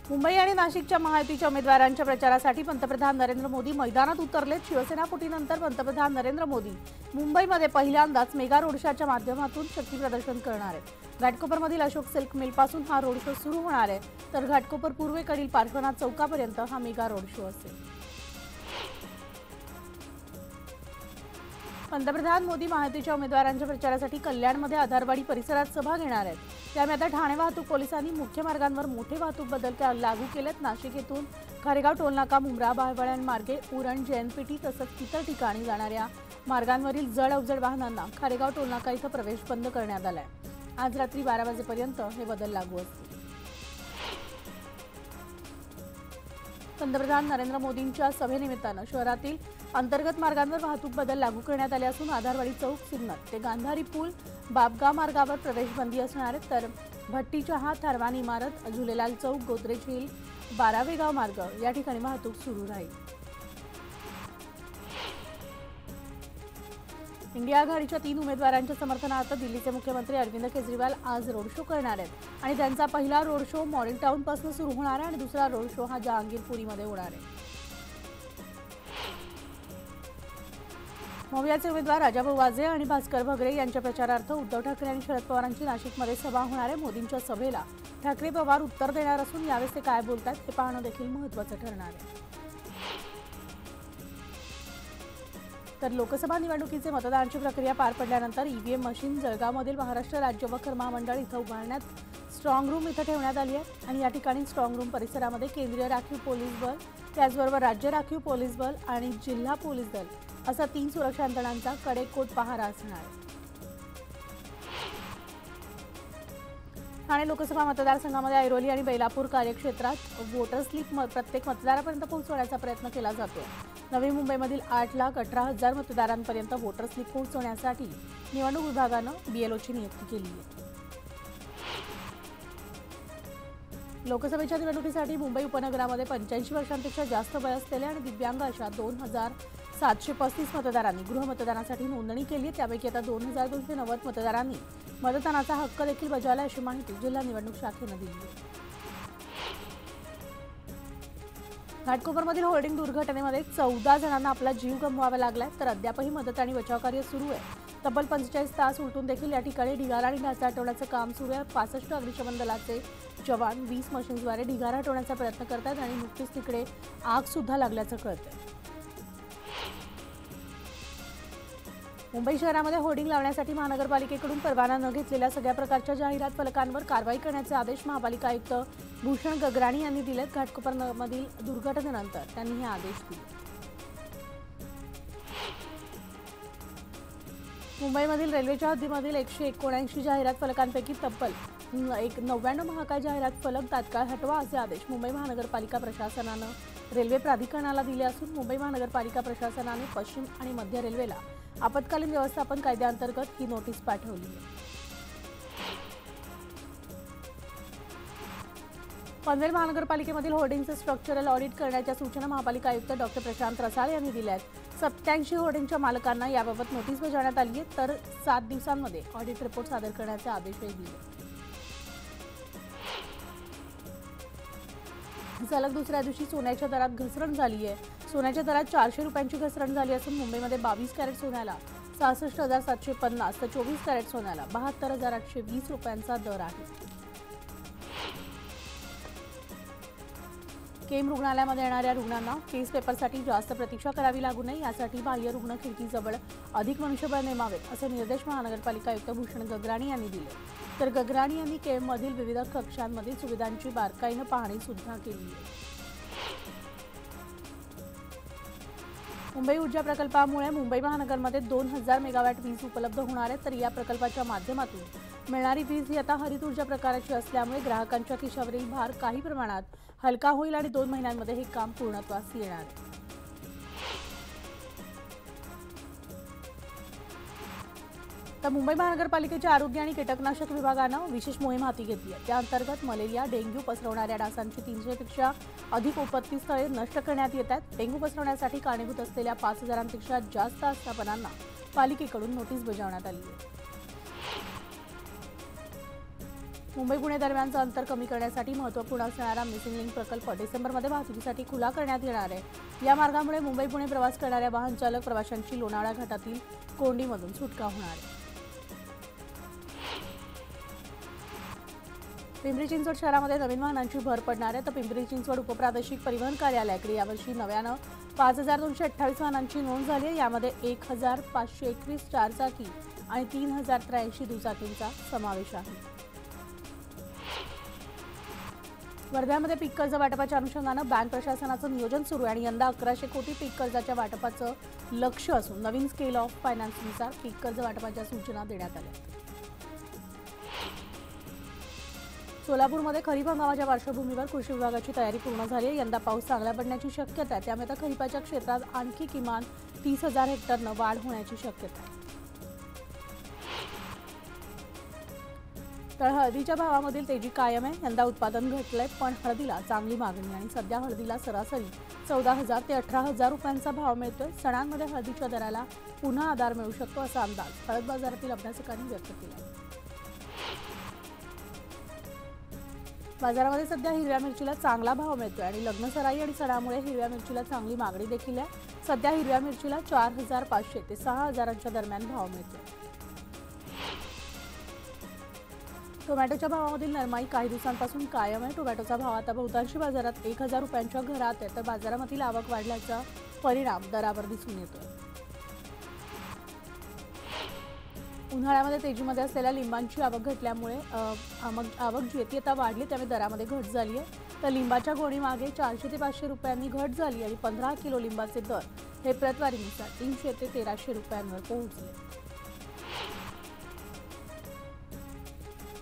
मुंबई आणि नाशिकच्या महायुतीच्या उमेदवारांच्या प्रचारासाठी पंतप्रधान नरेंद्र मोदी मैदानात उतरलेत। शिवसेना फुटीनंतर पंतप्रधान नरेंद्र मोदी मुंबईमध्ये पहिल्यांदाच मेगा रोड शोच्या माध्यमातून शक्ती प्रदर्शन करणार आहेत। घाटकोपरमधील अशोक सिल्क मिलपासून हा रोड शो सुरू होणार आहे, तर घाटकोपर पूर्वेकडील पार्श्वनाथ चौकापर्यंत हा मेगा रोड शो असेल। पंतप्रधान मोदी महायुतीच्या उमेदवारांच्या प्रचारासाठी कल्याणमध्ये आधारवाडी परिसरात सभा घेणार आहेत। त्यामुळे आता ठाणे वाहतूक पोलिसांनी मुख्य मार्गांवर मोठे वाहतूक बदल लागू केलेत। नाशिक येथून खारेगाव टोलनाका, मुंब्रा, बाळवण मार्गे उरण, जैनपेठी तसंच इतर ठिकाणी जाणाऱ्या मार्गांवरील जड अवजड वाहनांना खारेगाव टोलनाका इथं प्रवेश बंद करण्यात आलाय। आज रात्री 12 वाजेपर्यंत हे बदल लागू असतील। पंतप्रधान नरेंद्र मोदींच्या सभेनिमित्तानं शहरातील अंतर्गत मार्गांवर वाहतूक बदल लागू करण्यात आले असून आधारवाडी चौक, सिग्नल ते गांधारी पूल, बाबगाव मार्गावर प्रवेशबंदी असणार आहे, तर भट्टी चहा, थारवान इमारत, झुलेलाल चौक, गोदरेज हिल, 12वे गाव मार्ग या ठिकाणी वाहतूक सुरू राहील। इंडिया आघाडीच्या 3 उमेदवारांच्या समर्थनार्थ दिल्लीचे मुख्यमंत्री अरविंद केजरीवाल आज रोड शो करणार आहेत आणि त्यांचा पहिला रोड शो मॉडेल टाउन पासून सुरू होणार आहे आणि दुसरा रोड शो हा जहांगीरपुरीमध्ये होणार आहे। मवियाचे उमेदवार राजाभाऊ वाजे आणि भास्कर भगरे यांच्या प्रचारार्थ उद्धव ठाकरे आणि शरद पवारांची नाशिकमध्ये सभा होणार आहे। मोदींच्या सभेला ठाकरे पवार उत्तर देणार असून यावेळेस ते काय बोलतात हे पाहणं देखील महत्त्वाचं ठरणार आहे। तर लोकसभा निवडणुकीचे मतदानाची प्रक्रिया पार पडल्यानंतर ईव्हीएम मशीन जळगावमधील महाराष्ट्र राज्य वखर महामंडळ इथं उभारण्यात स्ट्रॉंग रूम इथं ठेवण्यात आली आहे आणि या ठिकाणी स्ट्रॉंग रूम परिसरामध्ये केंद्रीय राखीव पोलीस बल, त्याचबरोबर राज्य राखीव पोलीस बल आणि जिल्हा पोलीस दल असा 3 सुरक्षा यंत्रणांचा कडेकोट पहारा असणार आहे। ठाणे लोकसभा मतदारसंघामध्ये ऐरोली आणि बेलापूर कार्यक्षेत्रात वोटर स्लिप प्रत्येक मतदारापर्यंत पोहोचवण्याचा प्रयत्न केला जातोय। नवी मुंबईमधील 8,18,000 मतदारांपर्यंत वोटर स्लिप पोहोचवण्यासाठी निवडणूक विभागानं बीएलओची नियुक्ती केली आहे। लोकसभेच्या निवडणुकीसाठी मुंबई उपनगरामध्ये 85 वर्षांपेक्षा जास्त वय असलेल्या आणि दिव्यांग अशा 2,735 मतदारांनी गृहमतदानासाठी नोंदणी केली आहे। त्यापैकी आता 2,290 मतदारांनी मतदानाचा हक्क देखील बजावला अशी माहिती जिल्हा निवडणूक शाखेनं दिली आहे। घाटकोपरमधील होर्डिंग दुर्घटनेमध्ये 14 जणांना आपला जीव गमवावा लागलाय, तर अद्यापही मदत आणि बचाव कार्य सुरू आहे। तब्बल 45 तास उलटून देखील या ठिकाणी ढिगारा आणि ढाचा हटवण्याचं काम सुरू आहे। 65 अग्निशमन दलाचे जवान 20 मशीन्सद्वारे ढिगारा हटवण्याचा प्रयत्न करतात आणि नुकतीच तिकडे आग सुद्धा लागल्याचं कळतंय। मुंबई शहरामध्ये होर्डिंग लावण्यासाठी महानगरपालिकेकडून परवाना न घेतलेल्या सगळ्या प्रकारच्या जाहिरात फलकांवर कारवाई करण्याचे आदेश महापालिका आयुक्त भूषण गगराणी यांनी दिलेत। घाटकोपरमधील दुर्घटनेनंतर त्यांनी हे आदेश दिले। मुंबईमधील रेल्वेच्या हद्दीमधील 179 जाहिरात फलकांपैकी तब्बल 99 महाकाय जाहिरात फलक तात्काळ हटवा असे आदेश मुंबई महानगरपालिका प्रशासनानं रेल्वे प्राधिकरणाला दिले असून मुंबई महानगरपालिका प्रशासनाने पश्चिम आणि मध्य रेल्वेला आपत्कालीन व्यवस्थापन कायद्याअंतर्गत ही नोटीस पाठवली आहे। पनवेल महानगरपालिकेमधील होर्डिंगचे स्ट्रक्चरल ऑडिट करण्याच्या सूचना महापालिका आयुक्त डॉक्टर प्रशांत रसाळ यांनी दिल्या आहेत। 87 होर्डिंगच्या मालकांना याबाबत नोटीस बजावण्यात आली आहे, तर 7 दिवसांमध्ये ऑडिट रिपोर्ट सादर करण्याचे आदेशही दिले। सलग दुसऱ्या दिवशी सोन्याच्या दरात घसरण झाली आहे। सोन्याच्या दरात 400 रुपयांची घसरण झाली असून मुंबईमध्ये 22 कॅरेट सोन्याला 66,750 तर 24 कॅरेट सोन्याला 72,820 रुपयांचा दर आहे। केम रुग्णालयामध्ये येणाऱ्या रुग्णांना केस पेपरसाठी जास्त प्रतीक्षा करावी लागू नये यासाठी बाह्य रुग्ण खिडकीजवळ अधिक मनुष्यबळ नेमावेत असे निर्देश महानगरपालिका आयुक्त भूषण गगराणी यांनी दिले। तर गगराणी यांनी केममधील विविध कक्षांमधील सुविधांची बारकाईनं पाहणी सुद्धा केली आहे। मुंबई ऊर्जा प्रकल्पामुळे मुंबई महानगरमध्ये 2000 मेगावॅट वीज उपलब्ध होणार आहे, तर या प्रकल्पाच्या माध्यमातून मिळणारी वीज ही आता हरित ऊर्जा प्रकाराची असल्यामुळे ग्राहकांच्या खिशावरील भार काही प्रमाणात हलका होईल आणि 2 महिन्यांमध्ये हे काम पूर्णत्वास येणार आहे। तर मुंबई महानगरपालिकेच्या आरोग्य आणि कीटकनाशक विभागानं विशेष मोहीम हाती घेतली आहे। त्या अंतर्गत मलेरिया, डेंग्यू पसरवणाऱ्या डासांची 300 पेक्षा अधिक उपत्ती स्थळे नष्ट करण्यात येत आहेत। डेंग्यू पसरवण्यासाठी कारणीभूत असलेल्या 5,000 पेक्षा जास्त आस्थापनांना पालिकेकडून नोटीस बजावण्यात आली आहे। मुंबई पुणे दरम्यानचं अंतर कमी करण्यासाठी महत्त्वपूर्ण असणारा मिसिंग लिंक प्रकल्प डिसेंबरमध्ये वाहतुकीसाठी खुला करण्यात येणार आहे। या मार्गामुळे मुंबई पुणे प्रवास करणाऱ्या वाहन चालक प्रवाशांची लोणावळा घाटातील कोंडीमधून सुटका होणार आहे। पिंपरी चिंचवड शहरामध्ये नवीन वाहनांची भर पडणार आहे, तर पिंपरी चिंचवड उपप्रादेशिक परिवहन कार्यालयाकडे यावर्षी नव्यानं 5228 वाहनांची नोंद झाली आहे। यामध्ये 1521 चारचाकी आणि 3083 दुचाकींचा समावेश आहे। वर्ध्यामध्ये पीक कर्ज वाटपाच्या अनुषंगानं बँक प्रशासनाचं नियोजन सुरू आहे आणि यंदा 1100 कोटी पीक कर्जाच्या वाटपाचं लक्ष्य असून नवीन स्केल ऑफ फायनान्सनुसार पीक कर्ज वाटपाच्या सूचना देण्यात आल्या। सोलापूरमध्ये खरीप हंगामाच्या पार्श्वभूमीवर कृषी विभागाची तयारी पूर्ण झाली आहे। यंदा पाऊस चांगला पडण्याची शक्यता आहे, त्यामुळे खरीपाच्या क्षेत्रात आणखी किमान 30,000 हेक्टरनं वाढ होण्याची शक्यता आहे। तर हळदीच्या भावामधील तेजी कायम आहे। यंदा उत्पादन घटलंय, पण हळदीला चांगली मागणी आणि सध्या हळदीला सरासरी 14,000 ते 18,000 रुपयांचा भाव मिळतोय। सणांमध्ये हळदीच्या दराला पुन्हा आधार मिळू शकतो असा अंदाज हळद बाजारातील अभ्यासकांनी व्यक्त केला आहे। बाजारामध्ये सध्या हिरव्या मिरचीला चांगला भाव मिळतोय आणि लग्न सराई आणि सणामुळे हिरव्या मिरचीला चांगली मागणी देखील आहे। सध्या हिरव्या मिरचीला 4,500 ते 6,000च्या दरम्यान भाव मिळतोय। टोमॅटोच्या भावामधील नरमाई काही दिवसांपासून कायम आहे। टोमॅटोचा भाव आता बहुतांशी बाजारात 1,000 रुपयांच्या घरात आहे, तर बाजारामधील आवक वाढल्याचा परिणाम दरावर दिसून येतोय। उन्हाळ्यामध्ये तेजीमध्ये असलेल्या लिंबांची आवक घटल्यामुळे आवक जी आहे ती आता वाढली, त्यामुळे दरामध्ये घट झाली आहे। तर लिंबाच्या गोणीमागे 400 ते 500 रुपयांनी घट झाली आणि 15 किलो लिंबाचे दर हे प्रतवारीनुसार 300 ते 1300 रुपयांवर पोहोचले।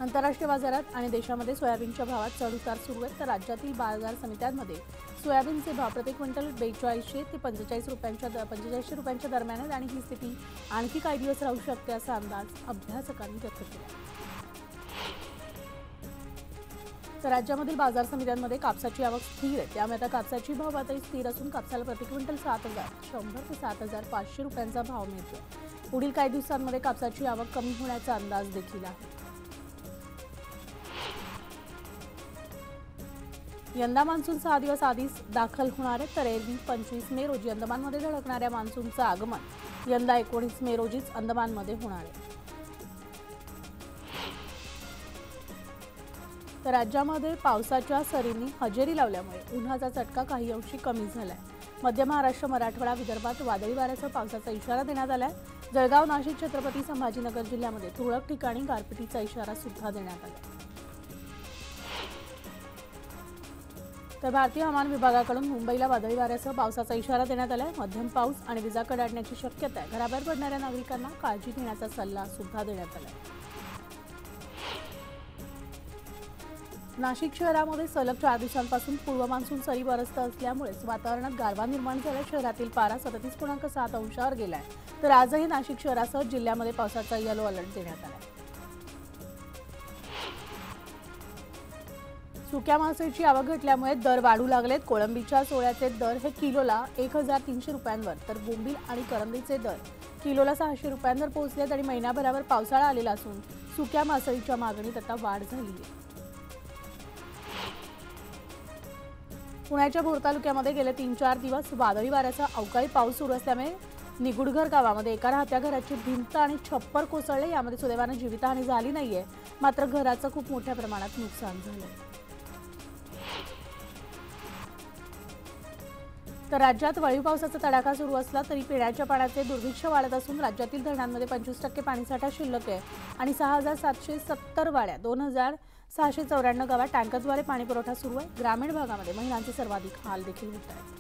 आंतरराष्ट्रीय बाजारात आणि देशामध्ये सोयाबीनच्या भावात चढउतार सुरू आहेत, तर राज्यातील बाजार समित्यांमध्ये सोयाबीनचे भाव प्रति क्विंटल 4200 ते 4500 रुपयांच्या दरम्यान आहेत आणि ही स्थिती आणखी काही दिवस राहू शकते असा अंदाज अभ्यासकांनी व्यक्त केला। तर राज्यामधील बाजार समित्यांमध्ये कापसाची आवक स्थिर आहे, त्यामुळे आता कापसाची भाव पातळी स्थिर असून कापसाला प्रति क्विंटल 7,100 ते 7,500 रुपयांचा भाव मिळतो। पुढील काही दिवसांमध्ये कापसाची आवक कमी होण्याचा अंदाज देखील आहे। यंदा मान्सून 6 दिवस आधीच दाखल होणार आहे, तर एरवी 25 मे रोजी अंदमानमध्ये धडकणाऱ्या मान्सूनचं आगमन यंदा 19 मे रोजीच अंदमानमध्ये होणार आहे। तर राज्यामध्ये पावसाच्या सरींनी हजेरी लावल्यामुळे उन्हाचा चटका काही अंशी कमी झालाय। मध्य महाराष्ट्र, मराठवाडा, विदर्भात वादळी वाऱ्यासह पावसाचा इशारा देण्यात आलाय। जळगाव, नाशिक, छत्रपती संभाजीनगर जिल्ह्यामध्ये तुरळक ठिकाणी गारपिटीचा इशारा सुद्धा देण्यात आला। तर भारतीय हवामान विभागाकडून मुंबईला वादळी वाऱ्यासह पावसाचा इशारा देण्यात आलाय। मध्यम पाऊस आणि विजा कडाडण्याची शक्यता आहे। घराबाहेर पडणाऱ्या नागरिकांना काळजी घेण्याचा सल्ला सुद्धा देण्यात आलाय। नाशिक शहरामध्ये सलग 4 दिवसांपासून पूर्व मान्सून सरी बरसत असल्यामुळेच वातावरणात गारवा निर्माण झाला। शहरातील पारा 37.7 अंशावर गेलाय, तर आजही नाशिक शहरासह जिल्ह्यामध्ये पावसाचा येलो अलर्ट देण्यात आलाय। सुक्या मासळीची आवक घटल्यामुळे दर वाढू लागलेत। कोळंबीच्या सोळ्याचे दर हे किलोला 1,300 रुपयांवर, तर बोंबील आणि करंदीचे दर किलोला 600 रुपयांवर पोहोचलेत आणि महिनाभरावर पावसाळा आलेला असून सुक्या मासळीच्या मागणीत आता वाढ झाली आहे। पुण्याच्या भोर तालुक्यामध्ये गेले 3-4 दिवस वादळी वाऱ्याचा अवकाळी पाऊस सुरू असल्यामुळे निगुडघर गावामध्ये एका राहत्या घराची भिंत आणि छप्पर कोसळले। यामध्ये सुदैवाने जीवितहानी झाली नाहीये, मात्र घराचं खूप मोठ्या प्रमाणात नुकसान झालंय। तर राज्यात वळीव पावसाचा तडाखा सुरू असला तरी पिण्याच्या पाण्याचे दुर्भिक्ष वाढत असून राज्यातील धरणांमध्ये 25% पाणीसाठा शिल्लक आहे आणि 6,770 वाड्या 2,694 गावात टँकरद्वारे पाणी पुरवठा सुरू आहे। ग्रामीण भागामध्ये महिलांचे सर्वाधिक हाल देखील होत आहेत।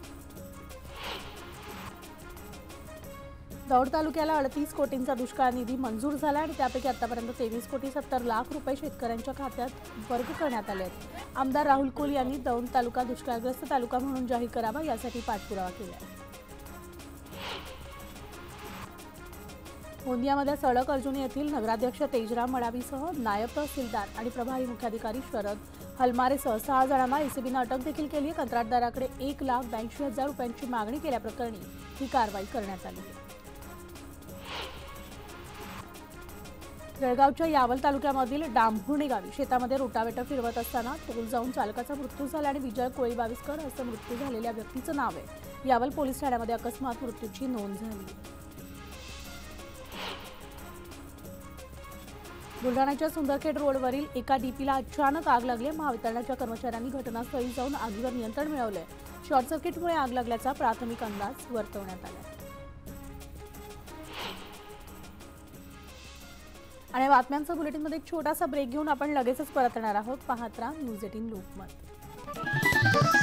दौंड तालुक्याला 38 कोटींचा दुष्काळ निधी मंजूर झाला आणि त्यापैकी आतापर्यंत 23,70,00,000 रुपये शेतकऱ्यांच्या खात्यात वर्ग करण्यात आले आहेत। आमदार राहुल कुल यांनी दौंड तालुका दुष्काळग्रस्त तालुका म्हणून जाहीर करावा यासाठी पाठपुरावा केला। गोंदियामध्ये सडक अर्जुनी येथील नगराध्यक्ष तेजराम मडावीसह नायब तहसीलदार आणि प्रभारी मुख्याधिकारी शरद हलमारेसह 6 जणांना एसीबीने अटक देखील केली आहे। कंत्राटदाराकडे 1,82,000 रुपयांची मागणी केल्याप्रकरणी ही कारवाई करण्यात आली आहे। जळगावच्या यावल तालुक्यामधील डांभुर्णी गावी शेतामध्ये रोटावेटर फिरवत असताना तोल जाऊन चालकाचा मृत्यू झाला आणि विजय कोळी बाविस्कर असं मृत्यू झालेल्या व्यक्तीचं नाव आहे। यावल पोलीस ठाण्यामध्ये अकस्मात मृत्यूची नोंद झाली। बुलढाण्याच्या सुंदरखेड रोडवरील एका डीपीला अचानक आग लागली। महावितरणाच्या कर्मचाऱ्यांनी घटनास्थळी जाऊन आगीवर नियंत्रण मिळवले। शॉर्ट सर्किटमुळे आग लागल्याचा प्राथमिक अंदाज वर्तवण्यात आला। आणि बातम्यांच्या बुलेटिनमध्ये एक छोटासा ब्रेक घेऊन आपण लगेचच परत येणार आहोत। पाहत राहा न्यूज 18 लोकमत।